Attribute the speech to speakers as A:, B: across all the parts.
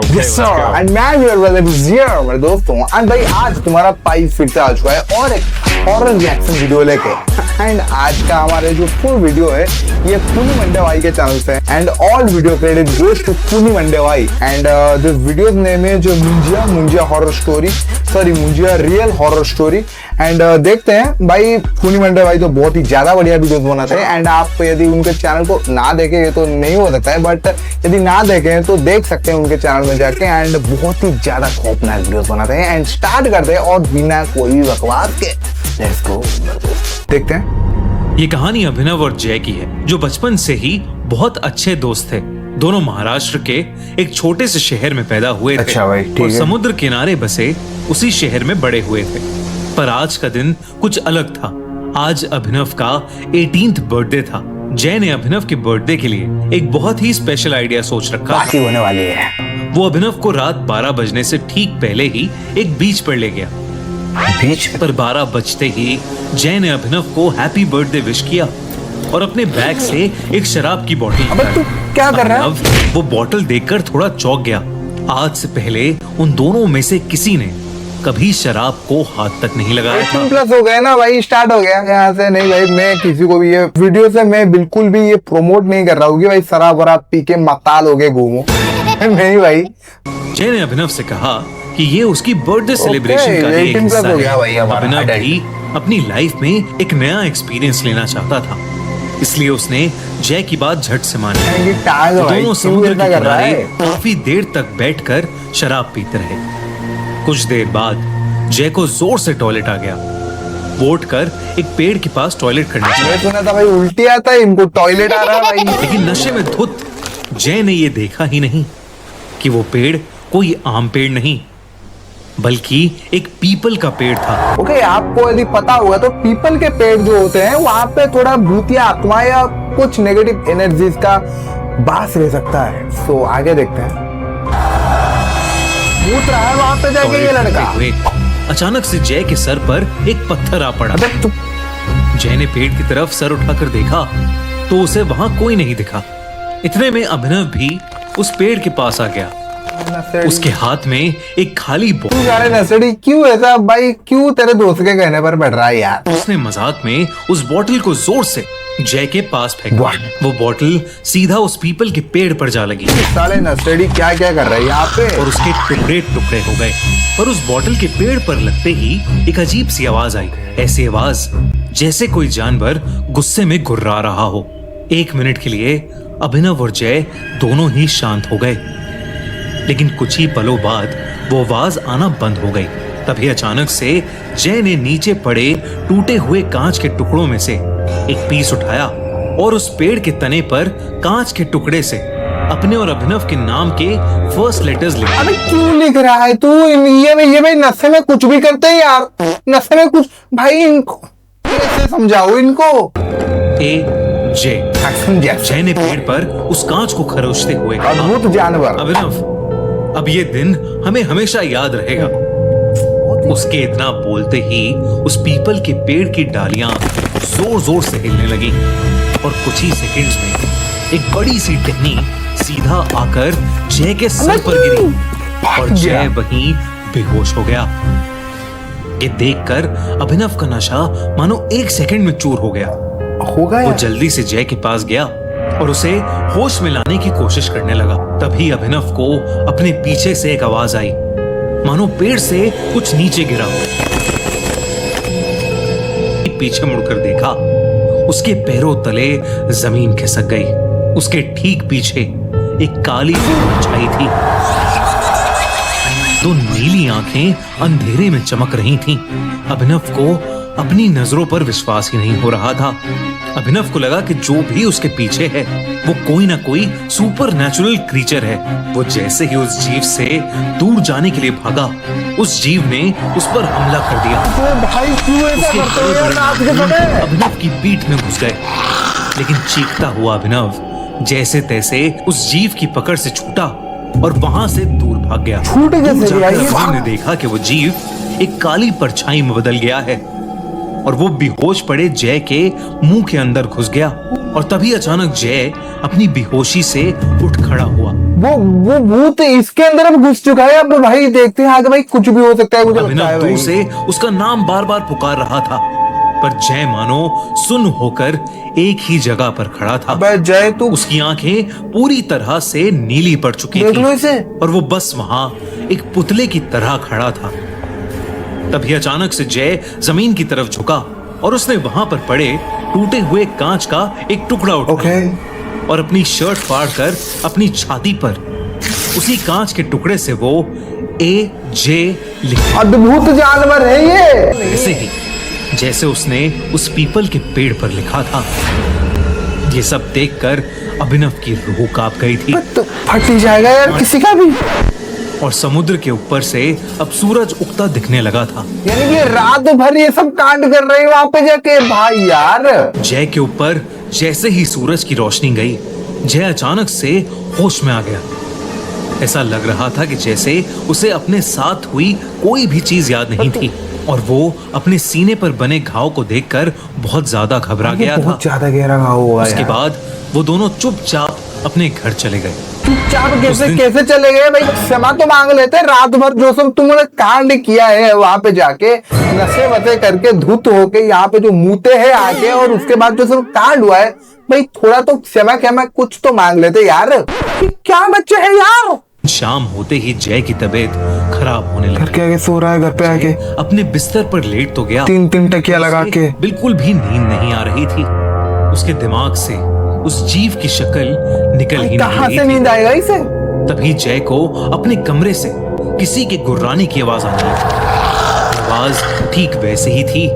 A: Yes sir, and मैं भी मेरे दोस्तों एंड भाई आज तुम्हारा पाई फिर से आ चुका है और एक हॉरर रिएक्शन वीडियो लेके। एंड आज का हमारे जो फुल वीडियो है ये पुनी मंडे भाई के चैनल से and all video credit goes to पुनी मंडे भाई एंड दिस वीडियो नेम है जो Munjya horror story, sorry Munjya real horror story. And देखते हैं भाई, पुनी मंडे भाई तो बहुत ही ज्यादा बढ़िया वीडियोस बनाते हैं एंड आप यदि उनके चैनल को ना देखेंगे तो नहीं हो सकता है, बट यदि ना देखें तो देख सकते हैं उनके चैनल में जाके। एंड बहुत ही ज्यादा खौफनाक वीडियोस बनाते हैं एंड स्टार्ट करते हैं और बिना कोई भी बकवास के लेट्स गो देखते हैं।
B: ये कहानी अभिनव और जय की है जो बचपन से ही बहुत अच्छे दोस्त थे। दोनों महाराष्ट्र के एक छोटे से शहर में पैदा हुए थे।
A: अच्छा भाई, ठीक
B: और
A: है।
B: समुद्र किनारे बसे उसी शहर में बड़े हुए थे। पर आज का दिन कुछ अलग था। आज अभिनव का 18th बर्थडे था। जय ने अभिनव के बर्थडे के लिए एक बहुत ही स्पेशल आइडिया सोच रखा
A: पार्टी होने वाली है।
B: वो अभिनव को रात 12 बजने से ठीक पहले ही एक बीच पर ले गया।
A: बीच
B: पर 12 बजते ही जय ने अभिनव को हैप्पी बर्थडे विश किया और अपने बैग से एक शराब की बोतल
A: अबे तू क्या कर रहा है?
B: अभिनव वो बोतल देखकर थोड़ा चौंक गया। आज से पहले उन दोनों में से किसी ने कभी शराब को हाथ तक नहीं लगाया था।
A: 18+ हो गए ना भाई, स्टार्ट हो गया यहाँ से। नहीं भाई, मैं किसी को भी ये वीडियो से मैं बिल्कुल भी ये प्रमोट नहीं कर रहा हूँ कि भाई शराब वराब पी के मताल हो गए घूमो। नहीं भाई।
B: जय ने अभिनव से कहा कि ये उसकी बर्थडे सेलिब्रेशन का एक
A: 18+
B: हिस्सा
A: हो गया भाई
B: है।
A: हमारा।
B: अभिनव भी अपनी लाइफ में एक नया एक्सपीरियंस लेना चाहता था, इसलिए उसने जय की बात झट से मानी।
A: ये टांग है भाई,
B: दोनों
A: क्यों
B: समुद्र
A: ऐसा
B: के
A: कर रहा
B: किनारे
A: है?
B: काफी देर तक बैठकर शराब पीते रहे। कुछ देर बाद जय को जोर से टॉयलेट आ गया। वो उठकर एक पेड़ के पास टॉयलेट करने चला।
A: मैं सुना था भाई उल्टी आता है इनको, टॉयलेट आ रहा है भाई।
B: लेकिन नशे में धुत जय ने ये देखा ही नहीं कि वो पेड़ कोई आम पेड़ नहीं बल्कि एक पीपल का पेड़ था।
A: ओके, आपको यदि पता हुआ तो पीपल के पेड़ जो होते हैं वहां पे थोड़ा भूतिया आत्मा या कुछ नेगेटिव एनर्जीज का बास रह सकता है। सो आगे देखते हैं। भूत रहा है वहां पे जाके ये लड़का।
B: हुए अचानक से जय के सर पर एक पत्थर आ पड़ा।
A: अबे तू
B: जय ने पेड़ की तरफ सर उठाकर देखा तो उसे वहां कोई नहीं दिखा। इतने में अभिनव भी उस पेड़ के पास आ गया। उसके हाथ में एक खाली
A: तू सारे नसड़ी क्यों ऐसा भाई, क्यों तेरे दोस्त के कहने पर बैठ रहा है यार?
B: उसने मजाक में उस बोतल को जोर से जय के पास फेंका। वो बोतल सीधा उस पीपल के पेड़ पर जा लगी
A: साले नसड़ी क्या क्या कर रहा है यहाँ पे?
B: और उसके टुकड़े टुकड़े हो गए। पर उस बोतल के पेड़ पर लगते ही एक अजीब सी आवाज आई। ऐसी आवाज जैसे कोई जानवर गुस्से में गुर्रा रहा हो। 1 मिनट के लिए अभिनव और जय दोनों ही शांत हो गए, लेकिन कुछ ही पलों बाद वो आवाज आना बंद हो गई। तभी अचानक से जय ने नीचे पड़े टूटे हुए कांच के टुकड़ों में से एक पीस उठाया और उस पेड़ के तने पर कांच के टुकड़े से अपने और अभिनव के नाम के फर्स्ट लेटर्स लिखे।
A: अबे क्यों लिख रहा है तू? ये भाई नशे में कुछ भी करते हैं यार। नशे में कुछ भाई, इनको कैसे समझाओ इनको?
B: AJ। जय ने पेड़ पर उस कांच को खरोचते हुए कहा,
A: अद्भुत जानवर।
B: अभिनव, अब ये दिन हमें हमेशा याद रहेगा। उसके इतना बोलते ही उस पीपल के पेड़ की डालियां जोर जोर से हिलने लगी और कुछ ही सेकंड्स में एक बड़ी सी टहनी सीधा आकर जय के सर पर गिरी और जय वहीं बेहोश हो गया। ये देखकर अभिनव का नशा मानो 1 सेकंड में चूर हो गया। वो जल्दी से जय के पास गया और उसे होश में लाने की कोशिश करने लगा। तभी अभिनव को अपने पीछे से एक आवाज आई, मानो पेड़ से कुछ नीचे गिरा। पीछे मुड़कर देखा, उसके पैरों तले जमीन खिसक गई। उसके ठीक पीछे एक काली सी परछाई थी। 2 नीली आंखें अंधेरे में चमक रही थीं। अभिनव को अपनी नजरों पर विश्वास ही नहीं हो रहा था। अभिनव को लगा कि जो भी उसके पीछे है वो कोई ना कोई सुपर नेचुरल क्रीचर है। वो जैसे ही उस जीव से दूर जाने के लिए भागा, उस जीव ने उस पर हमला कर दिया।
A: भाई क्यों ऐसा
B: उसके
A: करते हो यार रात के
B: बड़े बड़े
A: समय?
B: अभिनव की पीठ में घुस गए, लेकिन चीखता हुआ अभिनव जैसे तैसे उस जीव की पकड़ से छूटा और वहां से दूर भाग गया।
A: छूट कैसे
B: दूर
A: गया
B: जाकर
A: ये?
B: अभिनव ने देखा कि वो जीव एक काली परछाई में बदल गया है और वो बेहोश पड़े जय के मुंह के अंदर घुस गया। और तभी अचानक जय अपनी बेहोशी से उठ खड़ा हुआ।
A: वो भूत इसके अंदर अब घुस चुका है। अब भाई देखते हैं आगे, भाई कुछ भी हो सकता है, मुझे लगता है
B: अभिनव दूर
A: भाई।
B: से उसका नाम बार बार पुकार रहा था, पर जय मानो सुन्न होकर एक ही जगह पर खड़ा था।
A: अबे जय तू
B: उसकी आंखें पूरी तरह से नीली पड़ चुकी
A: देख
B: थी
A: लो इसे।
B: और वो बस वहां एक पुतले की तरह खड़ा था। तभी अचानक से जय जमीन की तरफ झुका और उसने वहां पर पड़े टूटे हुए कांच का एक टुकड़ा उठाया और अपनी शर्ट फाड़कर अपनी छाती पर उसी कांच के टुकड़े से वो AJ लिखा।
A: अद्भुत जानवर है ये।
B: ऐसे ही जैसे उसने उस पीपल के पेड़ पर लिखा था। ये सब देखकर अभिनव की रूह कांप गई थी
A: तो फट ही जाएगा यार किसी का भी।
B: और समुद्र के ऊपर से अब सूरज उगता दिखने लगा था।
A: यानी कि रात भर ये सब कांड कर रहे हैं वहां पे जाके भाई यार।
B: जय के ऊपर जैसे ही सूरज की रोशनी गई, जय अचानक से होश में आ गया। ऐसा लग रहा था कि जैसे उसे अपने साथ हुई कोई भी चीज याद नहीं थी और वो अपने सीने पर बने घाव को देखकर बहुत ज्यादा घबरा गया था।
A: बहुत ज्यादा गहरा घाव हुआ
B: उसके बाद वो दोनों चुपचाप अपने घर चले गए।
A: चुपचाप कैसे चले गए भाई? क्षमा तो मांग लेते। रात भर जो सब तुमने कांड किया है वहां पे जाके नशे वसे करके धुत होके यहाँ पे जो मूते हैं आके, और उसके बाद जो सब कांड हुआ है भाई, थोड़ा तो क्षमा कुछ तो मांग लेते यार। क्या बच्चे हैं यार।
B: शाम होते ही जय की तबीयत खराब होने लगी।
A: घर के आगे सो रहा है, घर पे आके
B: अपने बिस्तर पर लेट तो गया,
A: 3 टकिया लगा के।
B: बिल्कुल भी नींद नहीं आ रही थी। उसके दिमाग से उस जीव की शक्ल निकल ही नहीं
A: कहां
B: रही
A: से
B: थी।
A: नींद आएगा इसे?
B: तभी जय को अपने कमरे से किसी के गुर्राने की आवाज आने लगी। आवाज ठीक वैसे ही थी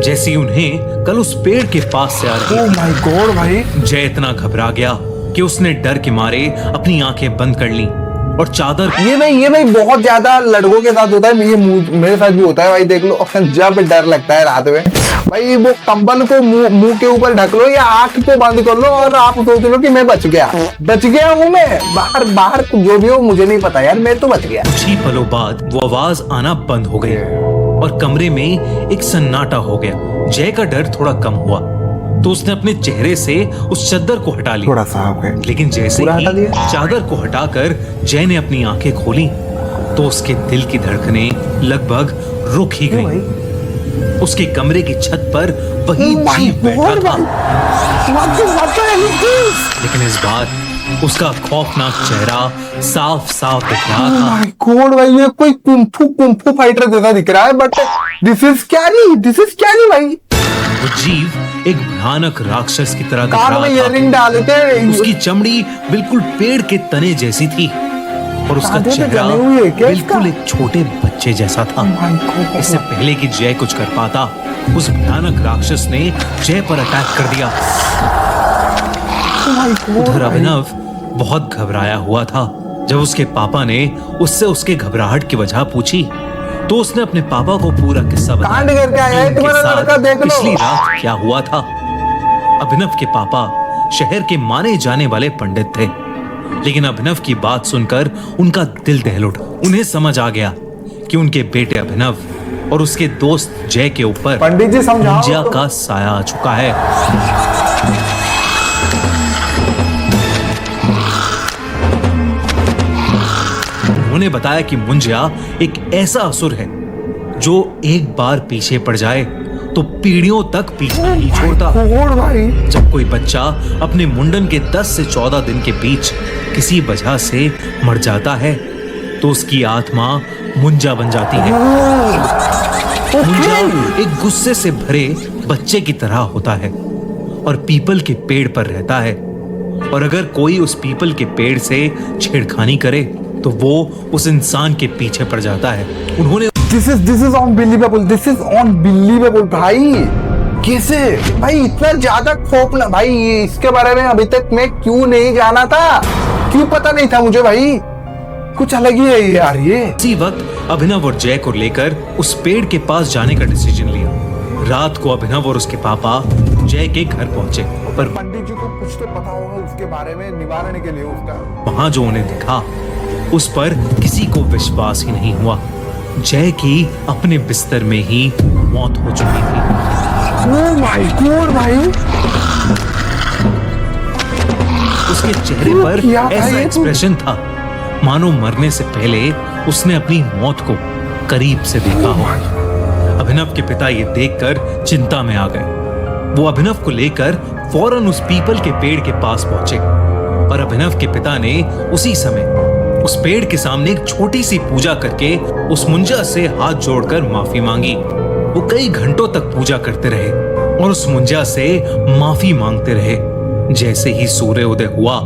B: जैसी उन्हें कल उस पेड़ के पास से आ रही
A: ओह माय गॉड भाई।
B: जय इतना घबरा गया कि उसने डर के मारे अपनी आंखें बंद कर ली और चादर।
A: ये भाई बहुत ज्यादा लड़कों के साथ होता है। ये मेरे साथ भी होता है भाई। देख लो जब डर लगता है रात में भाई, वो कंबल को मुंह के ऊपर ढक लो या आंख को बंद कर लो और आप सोच लो कि मैं बच गया हूँ। मैं बाहर जो भी हो मुझे नहीं पता यार, मैं तो बच गया।
B: कुछ ही पलों बाद वो आवाज आना बंद हो गई और कमरे में एक सन्नाटा हो गया। जय का डर थोड़ा कम हुआ तो उसने अपने चेहरे से उस चादर को हटा लिया।
A: थोड़ा सा
B: लेकिन जैसे ही चादर को हटाकर जय ने अपनी आंखें खोली तो उसके दिल की धड़कनें लगभग रुक ही गईं। उसके कमरे की छत पर वही जीव बैठा था, लेकिन इस बार उसका खौफनाक चेहरा साफ साफ दिख रहा था।
A: गॉड भाई, ये कोई कुंफू फाइटर जैसा दिख रहा है, बट दिस इज स्कैरी भाई।
B: वो जीव एक भयानक राक्षस की तरह दिख
A: कान में
B: रहा था।
A: इयररिंग डाले थे।
B: उसकी चमड़ी बिल्कुल पेड़ के तने जैसी थी और उसका
A: आधे पे
B: चेहरा
A: जले हुए हैं क्या इसका?
B: बिल्कुल एक छोटे बच्चे जैसा था। इससे पहले कि जय कुछ कर पाता, उस भयानक राक्षस ने जय पर अटैक कर दिया। उधर अभिनव बहुत घबराया हुआ था। जब उसके पापा ने उससे उसके घबराहट की वजह पूछी तो उसने अपने पापा को पूरा किस्सा
A: कांड करके आया है
B: कि उनके
A: तुम्हारा
B: साथ
A: लड़का, देख लो।
B: पिछली रात क्या हुआ था। अभिनव के पापा शहर के माने जाने वाले पंडित थे, लेकिन अभिनव की बात सुनकर उनका दिल दहल उठा। उन्हें समझ आ गया कि उनके बेटे अभिनव और उसके दोस्त जय के ऊपर
A: पंडित जी समझाओ
B: मुंजिया
A: तो।
B: का साया आ चुका है। उन्होंने बताया कि मुंजिया एक ऐसा असुर है जो एक बार पीछे पड़ जाए तो पीढ़ियों तक पीछा नहीं छोड़ता।
A: भाई
B: जब कोई बच्चा अपने मुंडन के 10 से 14 दिन के बीच किसी वजह से मर जाता है तो उसकी आत्मा मुंजा बन जाती है। मुंजा एक गुस्से से भरे बच्चे की तरह होता है और पीपल के पेड़ पर रहता है, और अगर कोई उस पीपल के पेड़ से छेड़खानी करे तो वो उस इंसान के पीछे पड़ जाता है। उन्होंने
A: दिस इज अनबिलीवेबल भाई। कैसे भाई इतना ज्यादा खौफनाक भाई, इसके बारे में अभी तक मैं क्यों नहीं जाना था, क्यों पता नहीं था मुझे भाई। कुछ अलग ही है यार ये।
B: इसी वक्त अभिनव और जय को लेकर उस पेड़ के पास जाने का डिसीजन लिया। रात को अभिनव और उसके पापा जय के घर पहुंचे, पर
A: पंडित जी को कुछ तो पता होगा उसके बारे में, निवारण के लिए उसका।
B: वहां जो उन्हें दिखा उस पर किसी को विश्वास ही नहीं हुआ। जय की अपने बिस्तर में ही मौत हो चुकी थी।
A: ओह माय गॉड भाई।
B: उसके चेहरे पर
A: क्या था
B: ऐसा
A: ये?
B: एक्सप्रेशन था मानो मरने से पहले उसने अपनी मौत को करीब से देखा हो। अभिनव के पिता ये देखकर चिंता में आ गए। वो अभिनव को लेकर फौरन उस पीपल के पेड़ के पास पहुंचे और अभिनव के पिता ने उसी समय उस पेड़ के सामने एक छोटी सी पूजा करके उस मुंजा से हाथ जोड़कर माफी मांगी। वो कई घंटों तक पूजा करते रहे और उस मुंजा से माफी मांगते रहे। जैसे ही सूर्योदय हुआ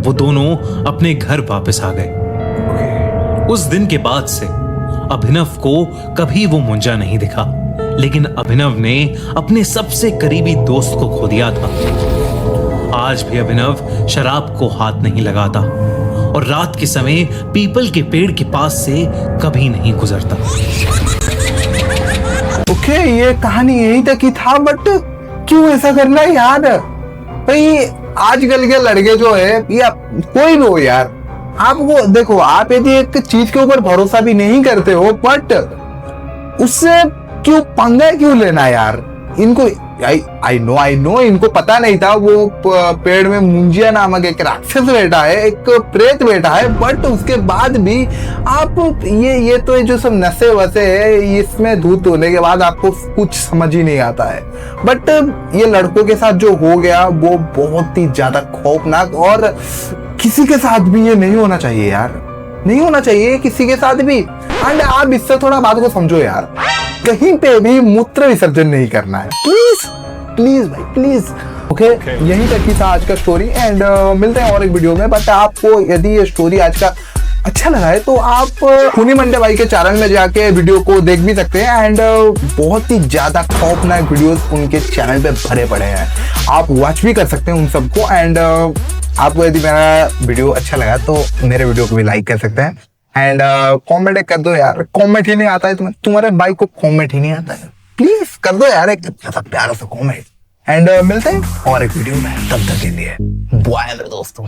B: वो दोनों अपने घर वापस आ गए। उस दिन के बाद से अभिनव को कभी वो मुंजा नहीं दिखा, लेकिन अभिनव ने अपने सबसे करीबी दोस्त को खो दिया था। आज भी अभिनव शराब को हाथ नहीं लगाता और रात के समय पीपल के पेड़ के पास से कभी नहीं गुजरता।
A: ओके, ये कहानी यही तक ही था, बट क्यों ऐसा करना है यार? भाई आजकल के लड़के जो है या कोई भी हो यार, आपको देखो, आप यदि एक चीज के ऊपर भरोसा भी नहीं करते हो, बट उससे क्यों पंगा क्यों लेना यार? इनको आई नो इनको पता नहीं था वो पेड़ में मुंजिया नामक एक राक्षस बैठा है, एक प्रेत बैठा है, बट उसके बाद भी आप ये तो जो सब नशे वसे है, इसमें धूत होने के बाद आपको कुछ समझ ही नहीं आता है। बट ये लड़कों के साथ जो हो गया वो बहुत ही ज्यादा खौफनाक, और किसी के साथ भी ये नहीं होना चाहिए यार, नहीं होना चाहिए किसी के साथ भी। एंड आप इससे थोड़ा बात को समझो यार, कहीं पे भी मूत्र विसर्जन नहीं करना है, प्लीज प्लीज भाई प्लीज। ओके, यहीं तक ही था आज का स्टोरी, एंड मिलते हैं और एक वीडियो में। बट आपको यदि ये स्टोरी आज का अच्छा लगा है तो आप खूनी मंडे भाई के चैनल में जाके वीडियो को देख भी सकते हैं, एंड बहुत ही ज्यादा खौफनाक वीडियोस उनके चैनल पे भरे पड़े हैं, आप वॉच भी कर सकते हैं उन सबको। एंड आपको यदि मेरा वीडियो अच्छा लगा तो मेरे वीडियो को भी लाइक कर सकते हैं, एंड कमेंट कर दो यार। कमेंट ही नहीं आता है तुम्हारे भाई को, कमेंट ही नहीं आता है, प्लीज कर दो यार एक अच्छा प्यारा सा कमेंट। एंड मिलते हैं और एक वीडियो में, तब तक के लिए बाय मेरे दोस्तों।